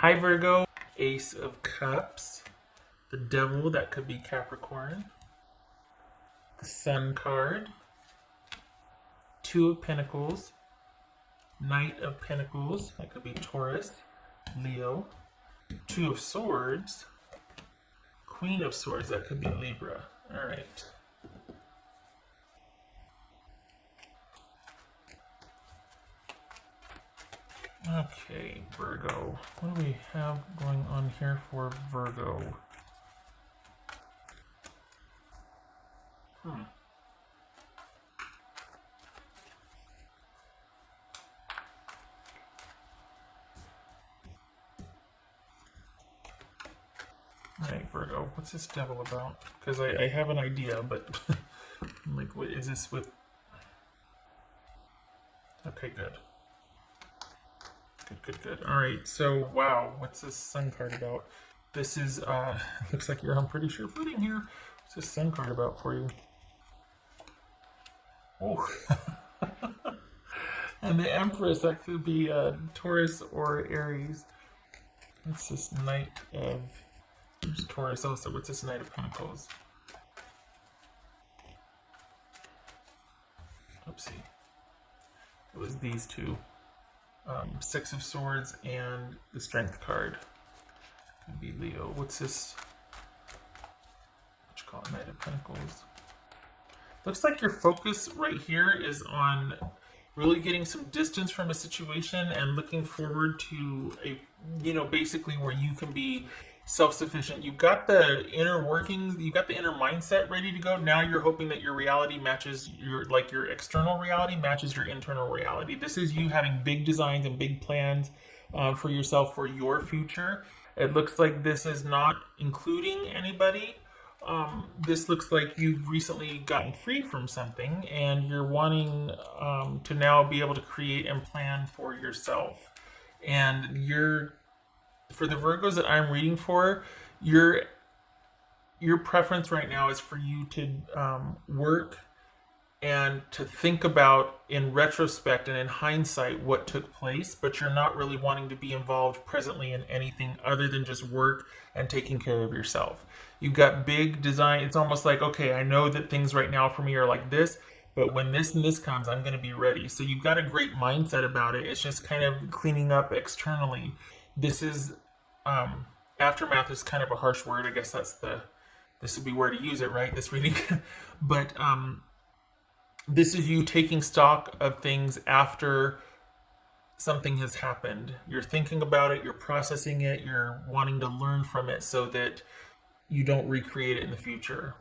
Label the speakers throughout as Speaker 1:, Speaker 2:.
Speaker 1: Hi Virgo, Ace of Cups, the Devil, that could be Capricorn, the Sun card, Two of Pentacles, Knight of Pentacles, that could be Taurus, Leo, Two of Swords, Queen of Swords, that could be Libra. All right. Okay, Virgo. What do we have going on here for Virgo? Alright, Virgo, what's this devil about? Because I have an idea, but I'm like, what is this with? Okay, good. Good. Alright, so, wow, what's this Sun card about? This is, looks like you're on pretty sure footing here. What's this Sun card about for you? Oh. And the Empress, that could be Taurus or Aries. What's this Knight of... There's Taurus also. What's this Knight of Pentacles? Oopsie. It was these two. Six of Swords and the Strength card. Could be Leo. What's this? What you call it? Knight of Pentacles. Looks like your focus right here is on really getting some distance from a situation and looking forward to a, basically where you can be self-sufficient. You've got the inner workings, you've got the inner mindset ready to go. Now you're hoping that your reality matches your external reality matches your internal reality. This is you having big designs and big plans for yourself, for your future. It looks like this is not including anybody. This looks like you've recently gotten free from something and you're wanting to now be able to create and plan for yourself. And for the Virgos that I'm reading for, your preference right now is for you to work and to think about in retrospect and in hindsight what took place, but you're not really wanting to be involved presently in anything other than just work and taking care of yourself. You've got big design. It's almost like, okay, I know that things right now for me are like this, but when this and this comes, I'm going to be ready. So you've got a great mindset about it. It's just kind of cleaning up externally. This is, aftermath is kind of a harsh word. I guess this would be where to use it, right? This reading. But this is you taking stock of things after something has happened. You're thinking about it, you're processing it, you're wanting to learn from it so that you don't recreate it in the future.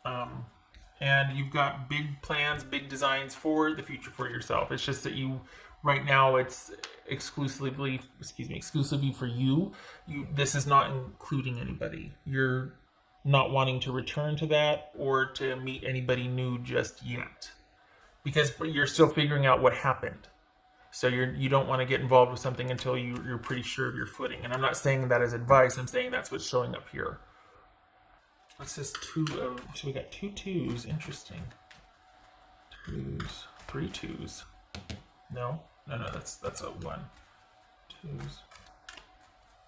Speaker 1: And you've got big plans, big designs for the future for yourself. It's just that right now it's exclusively for you. This is not including anybody. You're not wanting to return to that or to meet anybody new just yet, because you're still figuring out what happened. So you don't want to get involved with something until you're pretty sure of your footing. And I'm not saying that as advice. I'm saying that's what's showing up here. What's this so we got two twos. Interesting. Twos. Three twos. No, that's a one. Twos.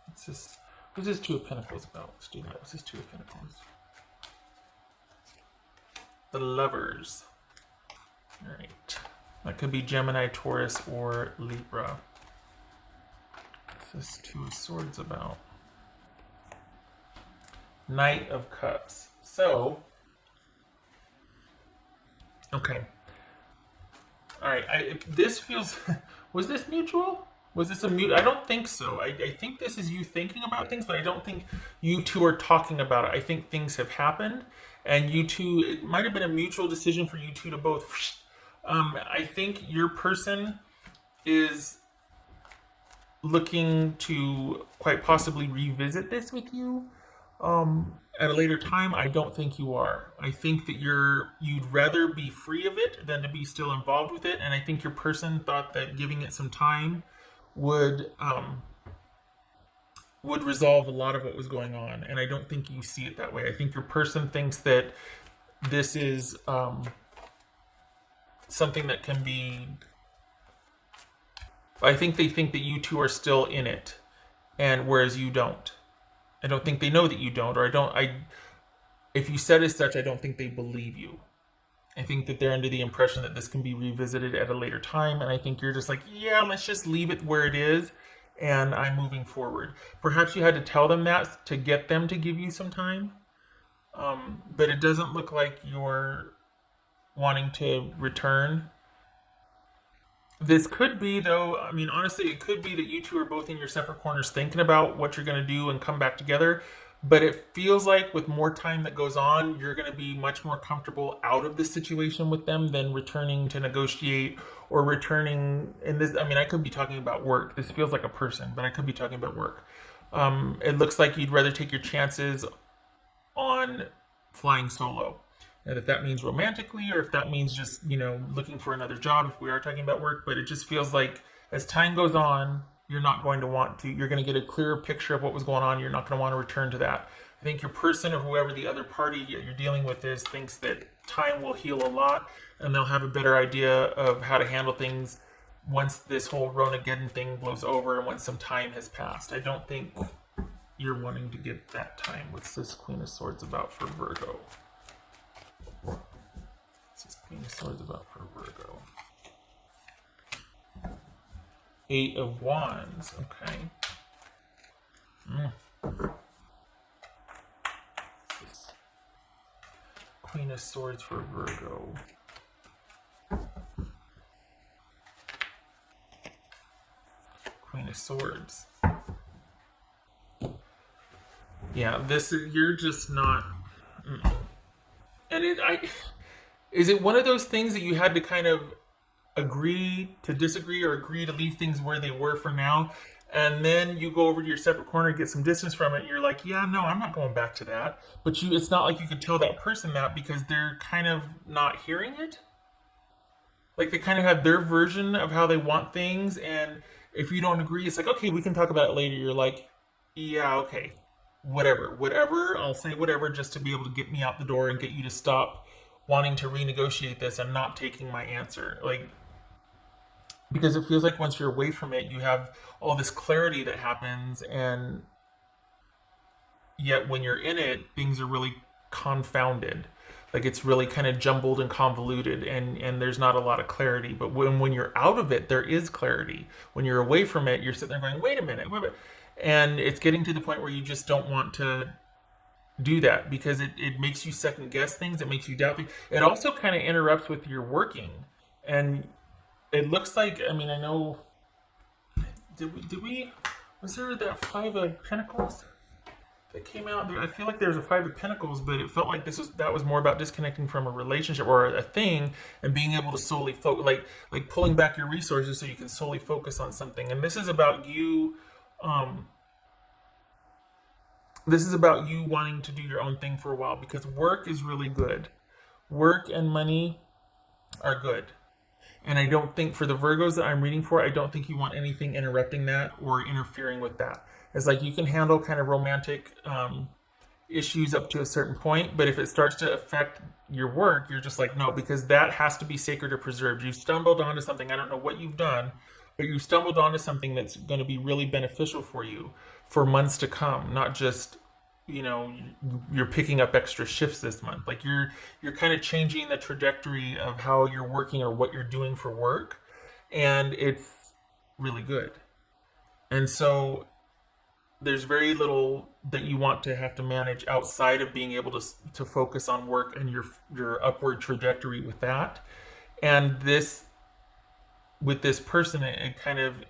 Speaker 1: What's this Two of Pentacles about? Let's do that. What's this Two of Pentacles? The Lovers. All right. That could be Gemini, Taurus, or Libra. What's this Two of Swords about? Knight of Cups. So, okay. All right. This feels. Was this mutual? Was this a mutual? I don't think so. I think this is you thinking about things, but I don't think you two are talking about it. I think things have happened, and you two. It might have been a mutual decision for you two to both. I think your person is looking to quite possibly revisit this with you at a later time. I don't think you are. I think that you'd rather be free of it than to be still involved with it. And I think your person thought that giving it some time would resolve a lot of what was going on. And I don't think you see it that way. I think your person thinks that this is something that can be... I think they think that you two are still in it. and whereas you don't. I don't think they know that you don't, or if you said as such, I don't think they believe you. I think that they're under the impression that this can be revisited at a later time, and I think you're just like, yeah, let's just leave it where it is, and I'm moving forward. Perhaps you had to tell them that to get them to give you some time, but it doesn't look like you're wanting to return. This could be, though, I mean, honestly, it could be that you two are both in your separate corners thinking about what you're going to do and come back together. But it feels like with more time that goes on, you're going to be much more comfortable out of the situation with them than returning to negotiate or returning in this. I mean, I could be talking about work. This feels like a person, but I could be talking about work. It looks like you'd rather take your chances on flying solo. And if that means romantically or if that means just, looking for another job, if we are talking about work, but it just feels like as time goes on, you're not going to want to, you're going to get a clearer picture of what was going on. You're not going to want to return to that. I think your person or whoever the other party you're dealing with is thinks that time will heal a lot and they'll have a better idea of how to handle things once this whole Ronageddon thing blows over and once some time has passed. I don't think you're wanting to give that time. What's this Queen of Swords about for Virgo? What's this Queen of Swords about for Virgo? Eight of Wands, okay. Queen of Swords for Virgo. Queen of Swords. Yeah, you're just not. And is it one of those things that you had to kind of agree to disagree or agree to leave things where they were for now, and then you go over to your separate corner and get some distance from it? You're like, yeah, no, I'm not going back to that. But it's not like you could tell that person that because they're kind of not hearing it. Like they kind of have their version of how they want things, and if you don't agree, it's like, okay, we can talk about it later. You're like, yeah, okay, whatever, I'll say whatever just to be able to get me out the door and get you to stop wanting to renegotiate this and not taking my answer. Like, because it feels like once you're away from it, you have all this clarity that happens, and yet when you're in it, things are really confounded. Like it's really kind of jumbled and convoluted, and there's not a lot of clarity. But when you're out of it, there is clarity. When you're away from it, you're sitting there going, wait a minute. And it's getting to the point where you just don't want to do that because it makes you second guess things. It makes you doubt things. It also kind of interrupts with your working. And it looks like, I mean, I know, was there that Five of Pentacles that came out? I feel like there was a Five of Pentacles, but it felt like that was more about disconnecting from a relationship or a thing and being able to solely focus, like pulling back your resources so you can solely focus on something. And this is about you, this is about you wanting to do your own thing for a while because work is really good. Work and money are good. And I don't think for the Virgos that I'm reading for, I don't think you want anything interrupting that or interfering with that. It's like you can handle kind of romantic issues up to a certain point, but if it starts to affect your work, you're just like, no, because that has to be sacred or preserved. You stumbled onto something, I don't know what you've done, but you stumbled onto something that's going to be really beneficial for you for months to come, not just, you're picking up extra shifts this month. Like you're kind of changing the trajectory of how you're working or what you're doing for work, and it's really good. And so there's very little that you want to have to manage outside of being able to focus on work and your upward trajectory with that. And with this person, it kind of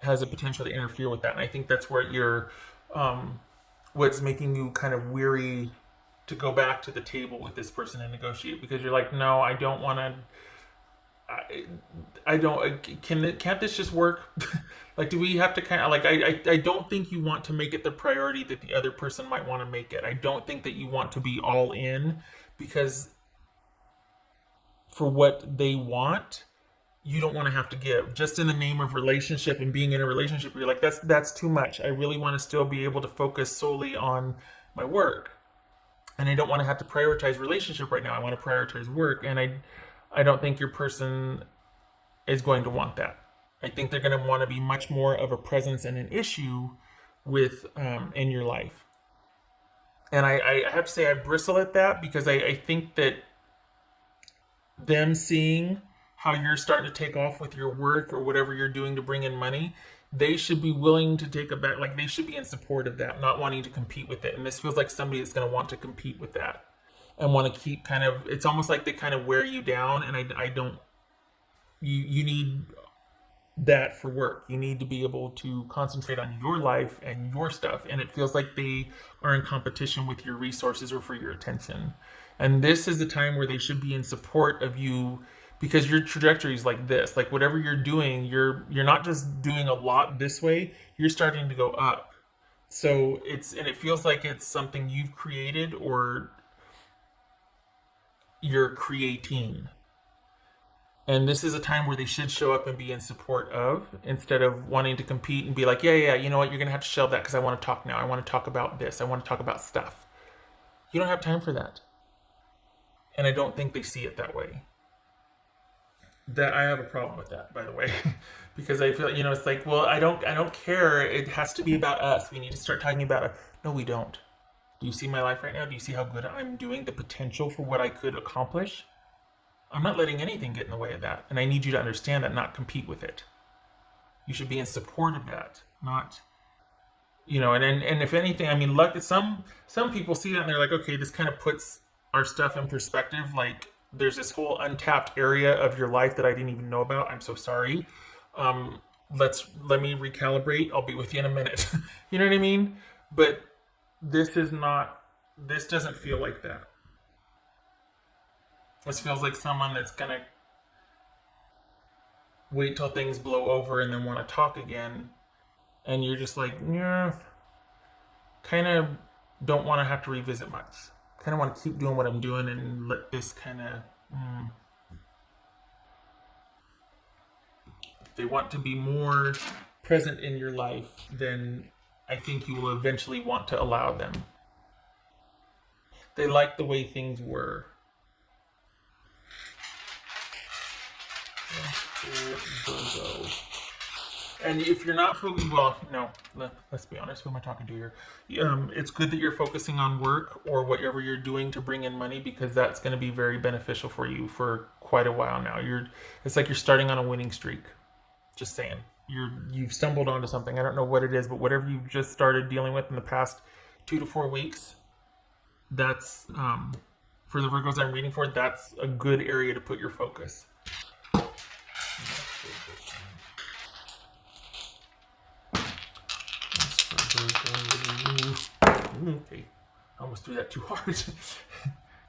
Speaker 1: has a potential to interfere with that. And I think that's where what's making you kind of weary to go back to the table with this person and negotiate, because you're like, no, I don't want to. I don't. Can't this just work? Like, do we have to kind of like? I don't think you want to make it the priority that the other person might want to make it. I don't think that you want to be all in because for what they want, you don't want to have to give just in the name of relationship and being in a relationship. You're like, that's too much. I really want to still be able to focus solely on my work, and I don't want to have to prioritize relationship right now. I want to prioritize work, and I don't think your person is going to want that. I think they're going to want to be much more of a presence and an issue with in your life. And I have to say I bristle at that because I think that them seeing how you're starting to take off with your work or whatever you're doing to bring in money, they should be willing to take a bet. Like they should be in support of that, not wanting to compete with it. And this feels like somebody that's going to want to compete with that and want to keep kind of. It's almost like they kind of wear you down. And I don't. You need that for work. You need to be able to concentrate on your life and your stuff. And it feels like they are in competition with your resources or for your attention. And this is the time where they should be in support of you because your trajectory is like this. Like whatever you're doing, you're not just doing a lot this way, you're starting to go up. So it feels like it's something you've created or you're creating. And this is a time where they should show up and be in support of, instead of wanting to compete and be like, yeah, you know what, you're going to have to shelve that because I want to talk now. I want to talk about this. I want to talk about stuff. You don't have time for that. And I don't think they see it that way. That I have a problem with that, by the way, because I feel, it's like, well, I don't care. It has to be about us. We need to start talking about it. No, we don't. Do you see my life right now? Do you see how good I'm doing? The potential for what I could accomplish? I'm not letting anything get in the way of that. And I need you to understand that, not compete with it. You should be in support of that, not, and if anything, I mean, look, some people see that and they're like, okay, this kind of puts our stuff in perspective. Like there's this whole untapped area of your life that I didn't even know about. I'm so sorry. Let me recalibrate. I'll be with you in a minute. You know what I mean? But this doesn't feel like that. This feels like someone that's going to wait till things blow over and then want to talk again. And you're just like, yeah, kind of don't want to have to revisit much. Kind of want to keep doing what I'm doing and let this kind of... If they want to be more present in your life, then I think you will eventually want to allow them. They like the way things were. Virgo. And if you're not focusing, well, no, let's be honest. Who am I talking to here? It's good that you're focusing on work or whatever you're doing to bring in money, because that's going to be very beneficial for you for quite a while now. It's like you're starting on a winning streak. Just saying, you've stumbled onto something. I don't know what it is, but whatever you've just started dealing with in the past 2 to 4 weeks, that's for the Virgos I'm reading for. That's a good area to put your focus. Okay, I almost threw that too hard.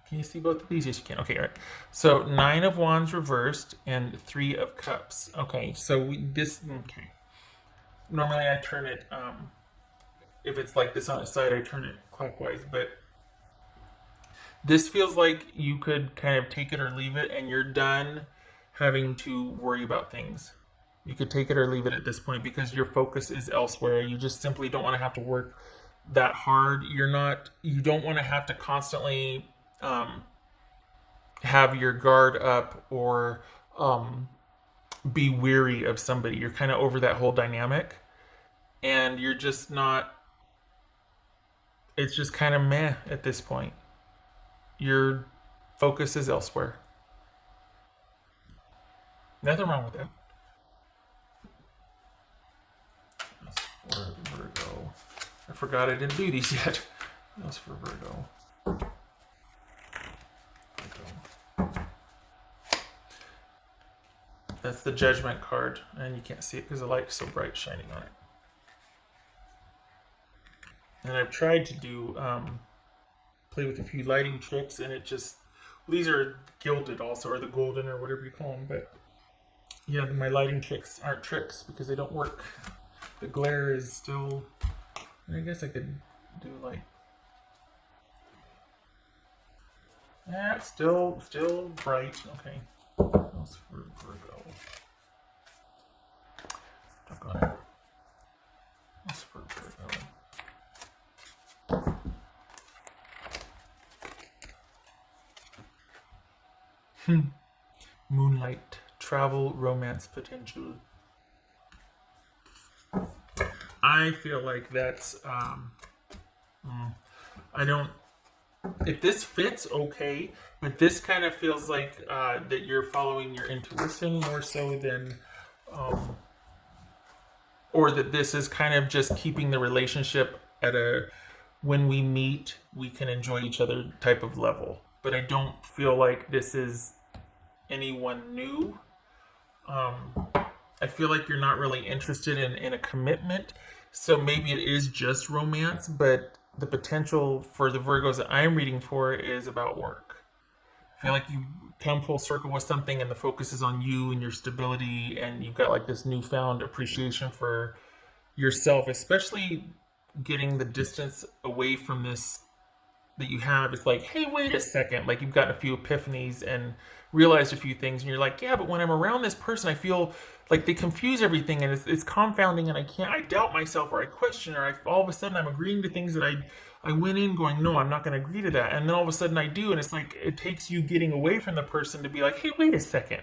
Speaker 1: Can you see both of these? Yes, you can. Okay, all right. So 9 of Wands reversed and 3 of Cups. Okay, so okay. Normally I turn it, if it's like this on its side, I turn it clockwise, but this feels like you could kind of take it or leave it, and you're done having to worry about things. You could take it or leave it at this point because your focus is elsewhere. You just simply don't want to have to work that hard. You don't want to have to constantly have your guard up or be weary of somebody. You're kind of over that whole dynamic, and you're just not, it's just kind of meh at this point. Your focus is elsewhere. Nothing wrong with that. That's for Virgo. I forgot I didn't do these yet. That's for Virgo. That's the Judgment card, and you can't see it because the light's so bright shining on it. And I've tried to do play with a few lighting tricks, and it just, these are gilded also, or the golden, or whatever you call them, but yeah, my lighting tricks aren't tricks because they don't work. The glare is still, I guess I could do like, yeah, still bright. Okay, that's for Virgo. Stuck on it. That's for Virgo. Moonlight, travel, romance potential. I feel like that's, I don't, if this fits, okay, but this kind of feels like that you're following your intuition more so than, or that this is kind of just keeping the relationship at a, when we meet, we can enjoy each other type of level. But I don't feel like this is anyone new. I feel like you're not really interested in a commitment. So maybe it is just romance, but the potential for the Virgos that I'm reading for is about work. I feel like you come full circle with something and the focus is on you and your stability, and you've got like this newfound appreciation for yourself, especially getting the distance away from this that you have. It's like, hey, wait a second. Like, you've gotten a few epiphanies and realized a few things, and you're like, yeah, but when I'm around this person, I feel like they confuse everything, and it's confounding, and I doubt myself, or I question, or all of a sudden I'm agreeing to things that I went in going, no, I'm not going to agree to that, and then all of a sudden I do, and it's like it takes you getting away from the person to be like, hey, wait a second,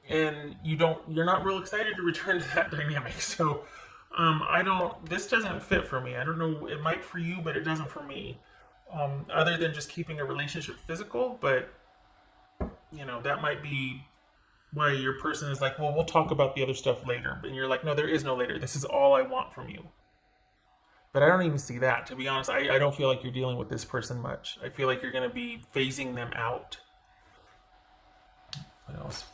Speaker 1: and you're not real excited to return to that dynamic. So this doesn't fit for me. I don't know, it might for you, but it doesn't for me. Other than just keeping a relationship physical, but that might be why your person is like, well, we'll talk about the other stuff later. And you're like, no, there is no later. This is all I want from you. But I don't even see that. To be honest, I don't feel like you're dealing with this person much. I feel like you're going to be phasing them out. What else?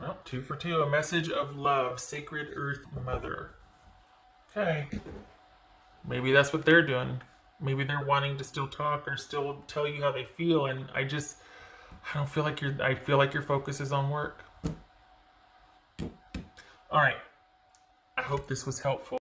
Speaker 1: Well, 2 for 2. A message of love, Sacred Earth Mother. Okay. Maybe that's what they're doing. Maybe they're wanting to still talk or still tell you how they feel, and I don't feel like I feel like your focus is on work. All right. I hope this was helpful.